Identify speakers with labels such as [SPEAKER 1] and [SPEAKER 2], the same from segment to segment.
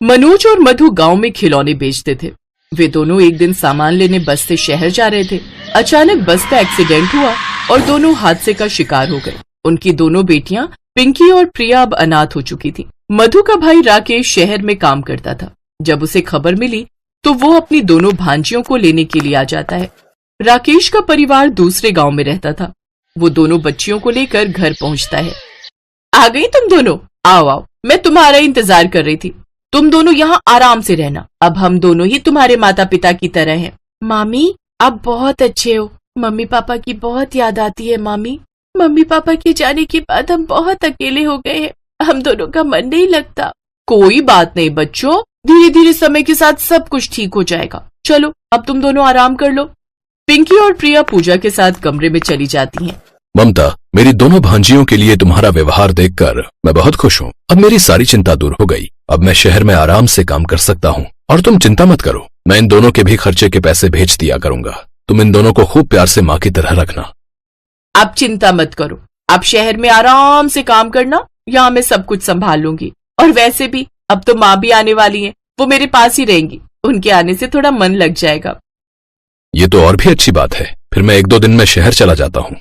[SPEAKER 1] मनोज और मधु गांव में खिलौने बेचते थे। वे दोनों एक दिन सामान लेने बस से शहर जा रहे थे। अचानक बस का एक्सीडेंट हुआ और दोनों हादसे का शिकार हो गए। उनकी दोनों बेटियां पिंकी और प्रिया अब अनाथ हो चुकी थी। मधु का भाई राकेश शहर में काम करता था। जब उसे खबर मिली तो वो अपनी दोनों भांजियों को लेने के लिए आ जाता है। राकेश का परिवार दूसरे गांव में रहता था। वो दोनों बच्चियों को लेकर घर पहुंचता है। आ गई तुम दोनों? आओ आओ, मैं तुम्हारा इंतजार कर रही थी। तुम दोनों यहाँ आराम से रहना। अब हम दोनों ही तुम्हारे माता पिता की तरह हैं। मामी, आप बहुत अच्छे हो। मम्मी पापा की बहुत याद आती है मामी। मम्मी पापा के जाने के बाद हम बहुत अकेले हो गए हैं। हम दोनों का मन नहीं लगता। कोई बात नहीं बच्चों, धीरे धीरे समय के साथ सब कुछ ठीक हो जाएगा। चलो अब तुम दोनों आराम कर लो। पिंकी और प्रिया पूजा के साथ कमरे में चली जाती हैं।
[SPEAKER 2] ममता, मेरी दोनों भांजियों के लिए तुम्हारा व्यवहार देखकर मैं बहुत खुश हूँ। अब मेरी सारी चिंता दूर हो गई। अब मैं शहर में आराम से काम कर सकता हूँ। और तुम चिंता मत करो, मैं इन दोनों के भी खर्चे के पैसे भेज दिया करूंगा। तुम इन दोनों को खूब प्यार से माँ की तरह रखना।
[SPEAKER 1] आप चिंता मत करो, आप शहर में आराम से काम करना। यहाँ मैं सब कुछ संभाल लूंगी। और वैसे भी अब तो माँ भी आने वाली है, वो मेरे पास ही रहेंगी। उनके आने से थोड़ा मन लग जाएगा।
[SPEAKER 2] ये तो और भी अच्छी बात है। फिर मैं 1-2 दिन में शहर चला जाता हूँ।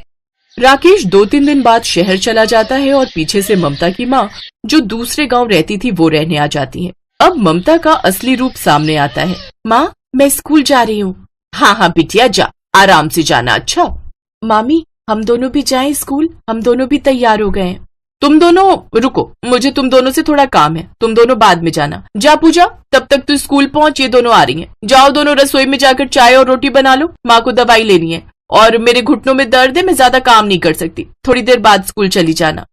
[SPEAKER 1] राकेश 2-3 दिन बाद शहर चला जाता है और पीछे से ममता की माँ, जो दूसरे गांव रहती थी, वो रहने आ जाती है। अब ममता का असली रूप सामने आता है। माँ, मैं स्कूल जा रही हूँ। हाँ हाँ बिटिया जा, आराम से जाना। अच्छा मामी, हम दोनों भी जाएं स्कूल? हम दोनों भी तैयार हो गए हैं। तुम दोनों रुको, मुझे तुम दोनों से थोड़ा काम है। तुम दोनों बाद में जाना। जा पूजा, तब तक तू स्कूल पहुंच। ये दोनों आ रही हैं। जाओ दोनों रसोई में जाकर चाय और रोटी बना लो। माँ को दवाई लेनी है और मेरे घुटनों में दर्द है, मैं ज्यादा काम नहीं कर सकती। थोड़ी देर बाद स्कूल चली जाना।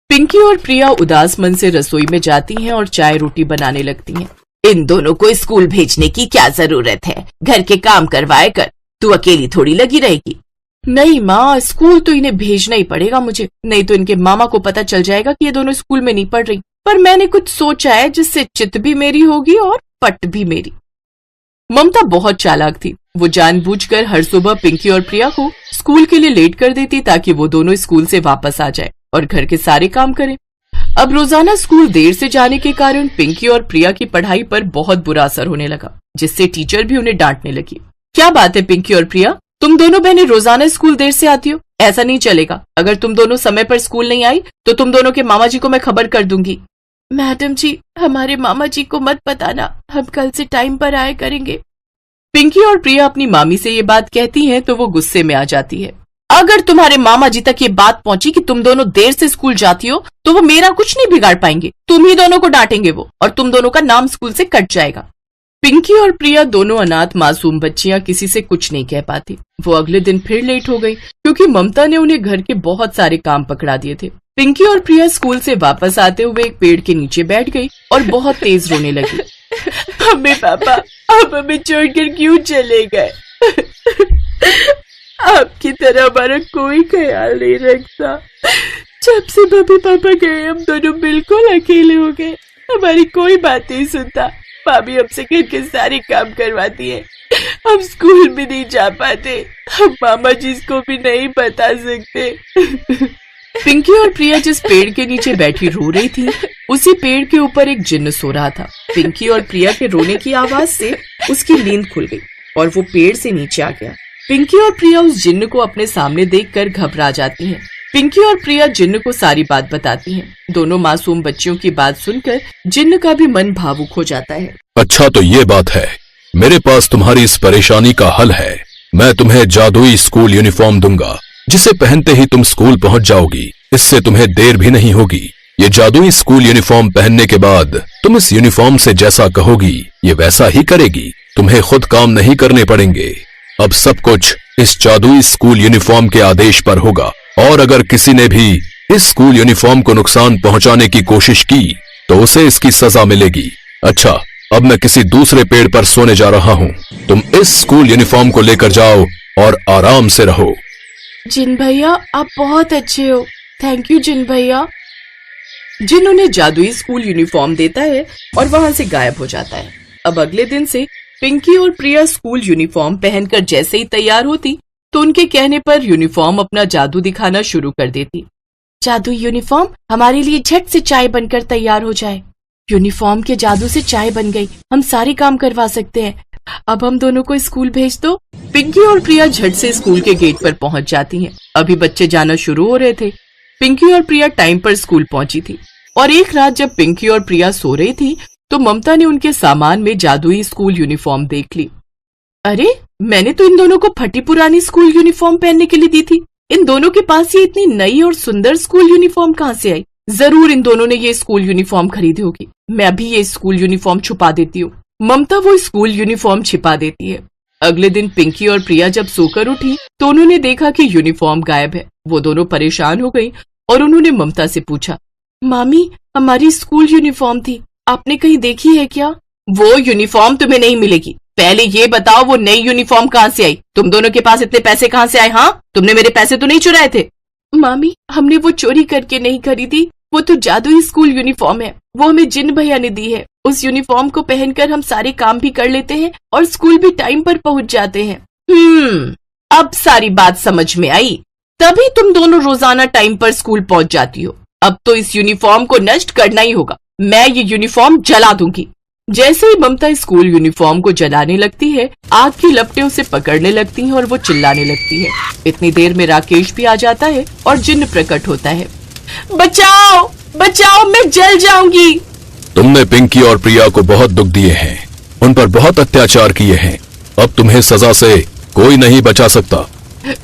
[SPEAKER 1] पिंकी और प्रिया उदास मन से रसोई में जाती हैं और चाय रोटी बनाने लगती हैं। इन दोनों को स्कूल भेजने की क्या जरूरत है? घर के काम करवाए कर, तू अकेली थोड़ी लगी रहेगी। नहीं माँ, स्कूल तो इन्हें भेजना ही पड़ेगा मुझे, नहीं तो इनके मामा को पता चल जाएगा कि ये दोनों स्कूल में नहीं पढ़ रही। पर मैंने कुछ सोचा है जिससे चित भी मेरी होगी और पट भी मेरी। ममता बहुत चालाक थी। वो जानबूझकर हर सुबह पिंकी और प्रिया को स्कूल के लिए लेट कर देती ताकि वो दोनों स्कूल से वापस आ जाए और घर के सारे काम करें। अब रोजाना स्कूल देर से जाने के कारण पिंकी और प्रिया की पढ़ाई पर बहुत बुरा असर होने लगा, जिससे टीचर भी उन्हें डांटने लगी। क्या बात है पिंकी और प्रिया, तुम दोनों बहनें रोजाना स्कूल देर से आती हो? ऐसा नहीं चलेगा। अगर तुम दोनों समय पर स्कूल नहीं आई तो तुम दोनों के मामा जी को मैं खबर कर दूंगी। मैडम जी, हमारे मामा जी को मत बताना, हम कल से टाइम पर आया करेंगे। पिंकी और प्रिया अपनी मामी से ये बात कहती हैं तो वो गुस्से में आ जाती है। अगर तुम्हारे मामा जी तक ये बात पहुंची कि तुम दोनों देर से स्कूल जाती हो तो वो मेरा कुछ नहीं बिगाड़ पाएंगे। तुम ही दोनों को डांटेंगे वो, और तुम दोनों का नाम स्कूल से कट जाएगा। पिंकी और प्रिया दोनों अनाथ मासूम बच्चियां किसी से कुछ नहीं कह पाती। वो अगले दिन फिर लेट हो गई क्योंकि ममता ने उन्हें घर के बहुत सारे काम पकड़ा दिए थे। पिंकी और प्रिया स्कूल से वापस आते हुए एक पेड़ के नीचे बैठ गई और बहुत तेज रोने लगी। मम्मी पापा, आप हमें छोड़कर क्यों चले गए? आपकी तरह हमारा कोई ख्याल नहीं रखता। जब से मम्मी पापा गए हम दोनों बिल्कुल अकेले हो गए। हमारी कोई बात नहीं सुनता। भाभी हमसे घर के सारे काम करवाती है। हम स्कूल भी नहीं जा पाते। हम मामा जी को भी नहीं बता सकते। पिंकी और प्रिया जिस पेड़ के नीचे बैठी रो रही थी, उसी पेड़ के ऊपर एक जिन्न सो रहा था। पिंकी और प्रिया के रोने की आवाज से उसकी नींद खुल गई और वो पेड़ से नीचे आ गया। पिंकी और प्रिया उस जिन्न को अपने सामने देखकर घबरा जाती हैं। पिंकी और प्रिया जिन्न को सारी बात बताती हैं। दोनों मासूम बच्चियों की बात सुनकर जिन्न का भी मन भावुक हो जाता है।
[SPEAKER 2] अच्छा तो ये बात है, मेरे पास तुम्हारी इस परेशानी का हल है। मैं तुम्हें जादुई स्कूल यूनिफॉर्म दूंगा, जिसे पहनते ही तुम स्कूल पहुंच जाओगी। इससे तुम्हें देर भी नहीं होगी। ये जादुई स्कूल यूनिफॉर्म पहनने के बाद तुम इस यूनिफॉर्म से जैसा कहोगी ये वैसा ही करेगी। तुम्हें खुद काम नहीं करने पड़ेंगे। अब सब कुछ इस जादुई स्कूल यूनिफॉर्म के आदेश पर होगा, और अगर किसी ने भी इस स्कूल यूनिफॉर्म को नुकसान पहुंचाने की कोशिश की तो उसे इसकी सजा मिलेगी। अच्छा, अब मैं किसी दूसरे पेड़ पर सोने जा रहा हूँ। तुम इस स्कूल यूनिफॉर्म को लेकर जाओ और आराम से रहो।
[SPEAKER 1] जिन भैया, आप बहुत अच्छे हो। थैंक यू जिन भैया। जिन उन्हें जादुई स्कूल यूनिफॉर्म देता है और वहाँ से गायब हो जाता है। अब अगले दिन से पिंकी और प्रिया स्कूल यूनिफॉर्म पहनकर जैसे ही तैयार होती तो उनके कहने पर यूनिफॉर्म अपना जादू दिखाना शुरू कर देती। जादुई यूनिफॉर्म, हमारे लिए झट से चाय बनकर तैयार हो जाए। यूनिफॉर्म के जादू से चाय बन गई, हम सारे काम करवा सकते हैं। अब हम दोनों को स्कूल भेज दो। पिंकी और प्रिया झट से स्कूल के गेट पर पहुंच जाती हैं। अभी बच्चे जाना शुरू हो रहे थे। पिंकी और प्रिया टाइम पर स्कूल पहुंची थी और एक रात जब पिंकी और प्रिया सो रही थी तो ममता ने उनके सामान में जादुई स्कूल यूनिफॉर्म देख ली। अरे, मैंने तो इन दोनों को फटी पुरानी स्कूल यूनिफॉर्म पहनने के लिए दी थी। इन दोनों के पास ये इतनी नई और सुंदर स्कूल यूनिफॉर्म कहाँ से आई? जरूर इन दोनों ने ये स्कूल यूनिफॉर्म खरीदी होगी। मैं अभी ये स्कूल यूनिफॉर्म छुपा देती हूँ। ममता वो स्कूल यूनिफॉर्म छिपा देती है। अगले दिन पिंकी और प्रिया जब सोकर उठी तो उन्होंने देखा कि यूनिफॉर्म गायब है। वो दोनों परेशान हो गई और उन्होंने ममता से पूछा, मामी, हमारी स्कूल यूनिफॉर्म थी, आपने कहीं देखी है क्या? वो यूनिफॉर्म तुम्हें नहीं मिलेगी। पहले ये बताओ वो नई यूनिफॉर्म कहाँ से आई? तुम दोनों के पास इतने पैसे कहाँ से आए? हाँ, तुमने मेरे पैसे तो नहीं चुराए थे? मामी, हमने वो चोरी करके नहीं खरीदी, वो तो जादुई स्कूल यूनिफॉर्म है। वो हमें जिन भैया ने दी है। उस यूनिफॉर्म को पहनकर हम सारे काम भी कर लेते हैं और स्कूल भी टाइम पर पहुंच जाते हैं। अब सारी बात समझ में आई। तभी तुम दोनों रोजाना टाइम पर स्कूल पहुंच जाती हो। अब तो इस यूनिफॉर्म को नष्ट करना ही होगा। मैं ये यूनिफॉर्म जला दूंगी। जैसे ही ममता स्कूल यूनिफॉर्म को जलाने लगती है, आग की लपटें उसे पकड़ने लगती हैं और वो चिल्लाने लगती है। इतनी देर में राकेश भी आ जाता है और जिन्न प्रकट होता है। बचाओ, बचाओ, मैं जल जाऊंगी।
[SPEAKER 2] तुमने पिंकी और प्रिया को बहुत दुख दिए हैं, उन पर बहुत अत्याचार किए हैं। अब तुम्हें सजा से कोई नहीं बचा सकता।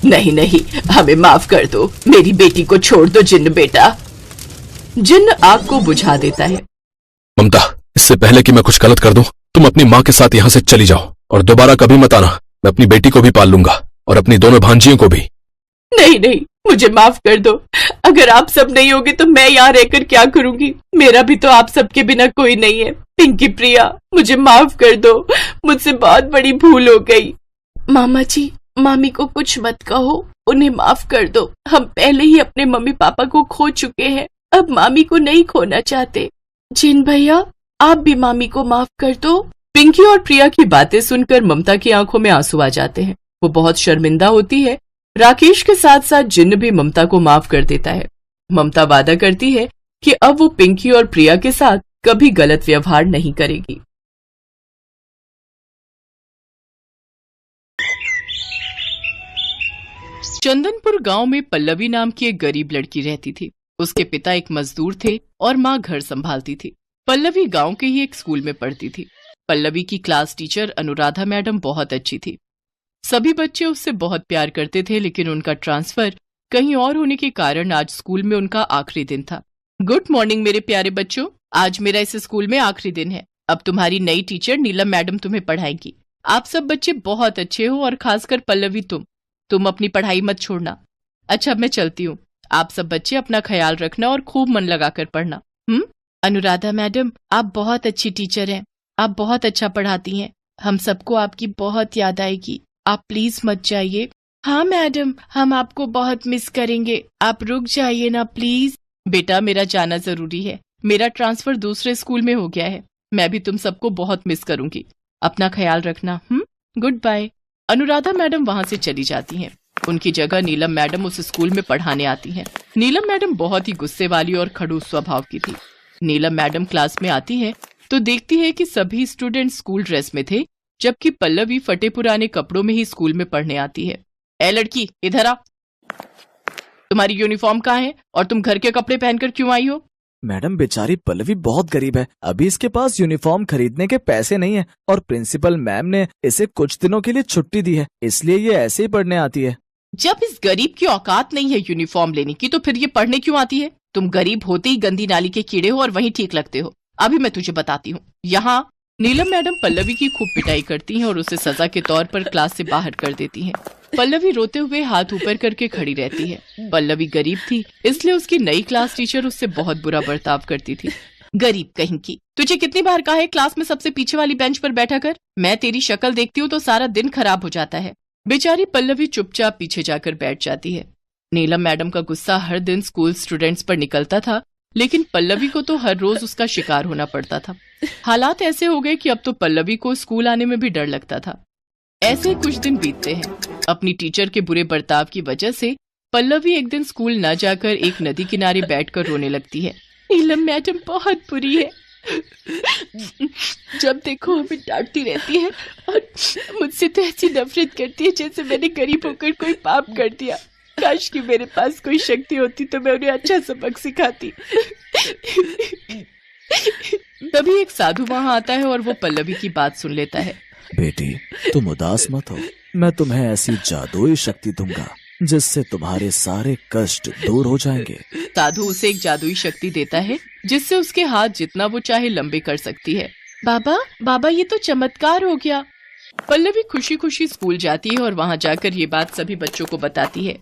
[SPEAKER 1] नहीं नहीं, हमें माफ कर दो। मेरी बेटी को छोड़ दो जिन्न बेटा। जिन्न आग को बुझा देता है।
[SPEAKER 2] ममता, इससे पहले कि मैं कुछ गलत कर दूं, तुम अपनी माँ के साथ यहाँ से चली जाओ और दोबारा कभी मत आना। मैं अपनी बेटी को भी पाल लूंगा और अपनी दोनों भांजियों को भी।
[SPEAKER 1] नहीं नहीं, मुझे माफ कर दो। अगर आप सब नहीं होगे तो मैं यहाँ रहकर क्या करूंगी? मेरा भी तो आप सबके बिना कोई नहीं है। पिंकी, प्रिया, मुझे माफ कर दो। मुझसे बहुत बड़ी भूल हो गई। मामा जी, मामी को कुछ मत कहो, उन्हें माफ कर दो। हम पहले ही अपने मम्मी पापा को खो चुके हैं, अब मामी को नहीं खोना चाहते। जिन भैया, आप भी मामी को माफ कर दो। पिंकी और प्रिया की बातें सुनकर ममता की आंखों में आंसू आ जाते हैं। वो बहुत शर्मिंदा होती है। राकेश के साथ साथ जिन्न भी ममता को माफ कर देता है। ममता वादा करती है कि अब वो पिंकी और प्रिया के साथ कभी गलत व्यवहार नहीं करेगी। चंदनपुर गांव में पल्लवी नाम की एक गरीब लड़की रहती थी। उसके पिता एक मजदूर थे और माँ घर संभालती थी। पल्लवी गांव के ही एक स्कूल में पढ़ती थी। पल्लवी की क्लास टीचर अनुराधा मैडम बहुत अच्छी थी। सभी बच्चे उससे बहुत प्यार करते थे, लेकिन उनका ट्रांसफर कहीं और होने के कारण आज स्कूल में उनका आखिरी दिन था। गुड मॉर्निंग मेरे प्यारे बच्चों, आज मेरा इस स्कूल में आखिरी दिन है। अब तुम्हारी नई टीचर नीलम मैडम तुम्हें पढ़ाएंगी। आप सब बच्चे बहुत अच्छे हो और खासकर पल्लवी तुम अपनी पढ़ाई मत छोड़ना। अच्छा, मैं चलती हूँ। आप सब बच्चे अपना ख्याल रखना और खूब मन लगाकर पढ़ना। अनुराधा मैडम, आप बहुत अच्छी टीचर हैं। आप बहुत अच्छा पढ़ाती हैं। हम सबको आपकी बहुत याद आएगी। आप प्लीज मत जाइए। हाँ मैडम, हम आपको बहुत मिस करेंगे। आप रुक जाइए ना प्लीज। बेटा, मेरा जाना जरूरी है। मेरा ट्रांसफर दूसरे स्कूल में हो गया है। मैं भी तुम सबको बहुत मिस करूंगी। अपना ख्याल रखना। Good bye. अनुराधा मैडम वहाँ से चली जाती हैं। उनकी जगह नीलम मैडम उस स्कूल में पढ़ाने आती हैं। नीलम मैडम बहुत ही गुस्से वाली और खड़ूस स्वभाव की थी। नीलम मैडम क्लास में आती है तो देखती है कि सभी स्टूडेंट स्कूल ड्रेस में थे, जबकि पल्लवी फटे पुराने कपड़ों में ही स्कूल में पढ़ने आती है। ए लड़की, इधर आ। तुम्हारी यूनिफॉर्म कहाँ है और तुम घर के कपड़े पहनकर क्यों आई हो?
[SPEAKER 3] मैडम, बेचारी पल्लवी बहुत गरीब है। अभी इसके पास यूनिफॉर्म खरीदने के पैसे नहीं है और प्रिंसिपल मैम ने इसे कुछ दिनों के लिए छुट्टी दी है, इसलिए ये ऐसे ही पढ़ने आती है।
[SPEAKER 1] जब इस गरीब की औकात नहीं है यूनिफॉर्म लेने की, तो फिर ये पढ़ने क्यों आती है? तुम गरीब होते ही गंदी नाली के कीड़े हो और वहीं ठीक लगते हो। अभी मैं तुझे बताती हूँ। यहाँ नीलम मैडम पल्लवी की खूब पिटाई करती हैं और उसे सजा के तौर पर क्लास से बाहर कर देती हैं। पल्लवी रोते हुए हाथ ऊपर करके खड़ी रहती है। पल्लवी गरीब थी, इसलिए उसकी नई क्लास टीचर उससे बहुत बुरा बर्ताव करती थी। गरीब कहीं की, तुझे कितनी बार कहा है क्लास में सबसे पीछे वाली बेंच पर बैठा कर? मैं तेरी शक्ल देखती हूँ तो सारा दिन खराब हो जाता है। बेचारी पल्लवी चुपचाप पीछे जाकर बैठ जाती है। नीलम मैडम का गुस्सा हर दिन स्कूल स्टूडेंट्स पर निकलता था, लेकिन पल्लवी को तो हर रोज उसका शिकार होना पड़ता था। हालात ऐसे हो गए कि अब तो पल्लवी को स्कूल आने में भी डर लगता था। ऐसे कुछ दिन बीतते हैं। अपनी टीचर के बुरे बर्ताव की वजह से पल्लवी एक दिन स्कूल न जाकर एक नदी किनारे बैठकर रोने लगती है। नीलम मैडम बहुत बुरी है, जब देखो हमें डांटती रहती है और मुझसे तो ऐसी नफरत करती है जैसे मैंने गरीब होकर कोई पाप कर दिया। काश कि मेरे पास कोई शक्ति होती तो मैं उन्हें अच्छा सबक सिखाती। तभी एक साधु वहाँ आता है और वो पल्लवी की बात सुन लेता है।
[SPEAKER 3] बेटी, तुम उदास मत हो, मैं तुम्हें ऐसी जादुई शक्ति दूंगा जिससे तुम्हारे सारे कष्ट दूर हो जाएंगे।
[SPEAKER 1] साधु उसे एक जादुई शक्ति देता है जिससे उसके हाथ जितना वो चाहे लंबे कर सकती है। बाबा ये तो चमत्कार हो गया। पल्लवी खुशी खुशी स्कूल जाती है और वहाँ जाकर ये बात सभी बच्चों को बताती है।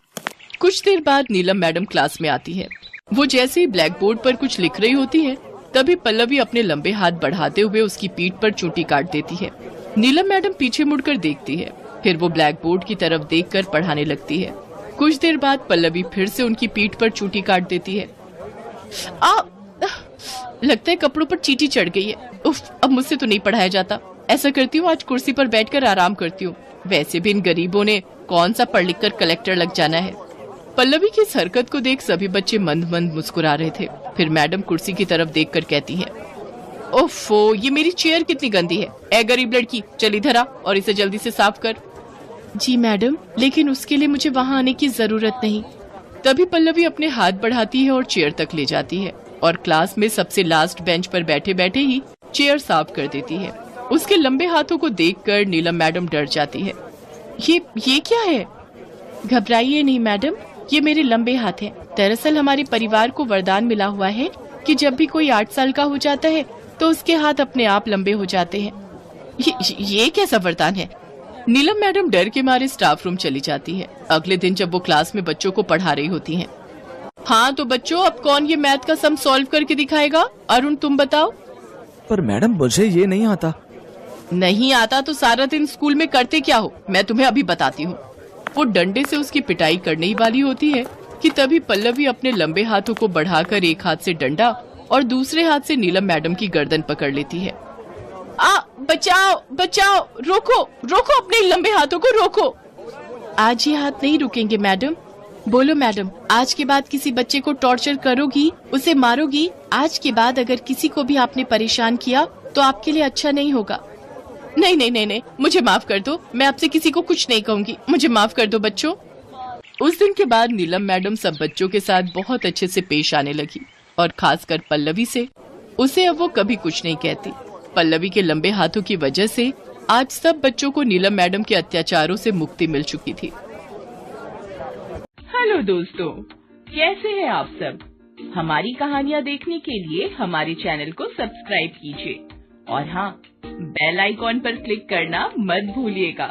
[SPEAKER 1] कुछ देर बाद नीलम मैडम क्लास में आती है। वो जैसे ही ब्लैक बोर्ड पर कुछ लिख रही होती है तभी पल्लवी अपने लंबे हाथ बढ़ाते हुए उसकी पीठ पर चोटी काट देती है। नीलम मैडम पीछे मुड़कर देखती है, फिर वो ब्लैक बोर्ड की तरफ देखकर पढ़ाने लगती है। कुछ देर बाद पल्लवी फिर से उनकी पीठ पर चोटी काट देती है। लगता है कपड़ों पर चींटी चढ़ गई है। उफ, अब मुझसे तो नहीं पढ़ाया जाता। ऐसा करती हूँ आज कुर्सी पर बैठकर आराम करती हूँ। वैसे भी इन गरीबों ने कौन सा पढ़ लिख कर कलेक्टर लग जाना है। पल्लवी की इस हरकत को देख सभी बच्चे मंद मंद मुस्कुरा रहे थे। फिर मैडम कुर्सी की तरफ देखकर कहती है, ओफो, ये मेरी चेयर कितनी गंदी है। ए गरीब लड़की, चल इधर आ और इसे जल्दी से साफ कर। जी मैडम, लेकिन उसके लिए मुझे वहाँ आने की जरूरत नहीं। तभी पल्लवी अपने हाथ बढ़ाती है और चेयर तक ले जाती है और क्लास में सबसे लास्ट बेंच पर बैठे बैठे ही चेयर साफ कर देती है। उसके लंबे हाथों को देखकर नीलम मैडम डर जाती है। ये क्या है? घबराइए नहीं मैडम, ये मेरे लंबे हाथ हैं। दरअसल हमारे परिवार को वरदान मिला हुआ है कि जब भी कोई 8 साल का हो जाता है तो उसके हाथ अपने आप लंबे हो जाते हैं। ये कैसा वरदान है? नीलम मैडम डर के मारे स्टाफ रूम चली जाती है। अगले दिन जब वो क्लास में बच्चों को पढ़ा रही होती हैं। हाँ तो बच्चों, अब कौन ये मैथ का सम सॉल्व करके दिखाएगा? अरुण, तुम बताओ।
[SPEAKER 3] पर मैडम, मुझे ये नहीं आता।
[SPEAKER 1] नहीं आता तो सारा दिन स्कूल में करते क्या हो? मैं तुम्हें अभी बताती हूँ। वो डंडे से उसकी पिटाई करने ही वाली होती है कि तभी पल्लवी अपने लंबे हाथों को बढ़ाकर एक हाथ से डंडा और दूसरे हाथ से नीलम मैडम की गर्दन पकड़ लेती है। बचाओ बचाओ, रोको रोको, अपने लंबे हाथों को रोको। आज ये हाथ नहीं रुकेंगे मैडम। बोलो मैडम, आज के बाद किसी बच्चे को टॉर्चर करोगी, उसे मारोगी? आज के बाद अगर किसी को भी आपने परेशान किया तो आपके लिए अच्छा नहीं होगा। नहीं, मुझे माफ कर दो। मैं आपसे किसी को कुछ नहीं कहूँगी। मुझे माफ कर दो बच्चों। उस दिन के बाद नीलम मैडम सब बच्चों के साथ बहुत अच्छे से पेश आने लगी और खासकर पल्लवी से। उसे अब वो कभी कुछ नहीं कहती। पल्लवी के लंबे हाथों की वजह से आज सब बच्चों को नीलम मैडम के अत्याचारों से मुक्ति मिल चुकी थी। हेलो दोस्तों, कैसे हैं आप सब? हमारी कहानियाँ देखने के लिए हमारे चैनल को सब्सक्राइब कीजिए और हाँ, बेल आइकॉन पर क्लिक करना मत भूलिएगा।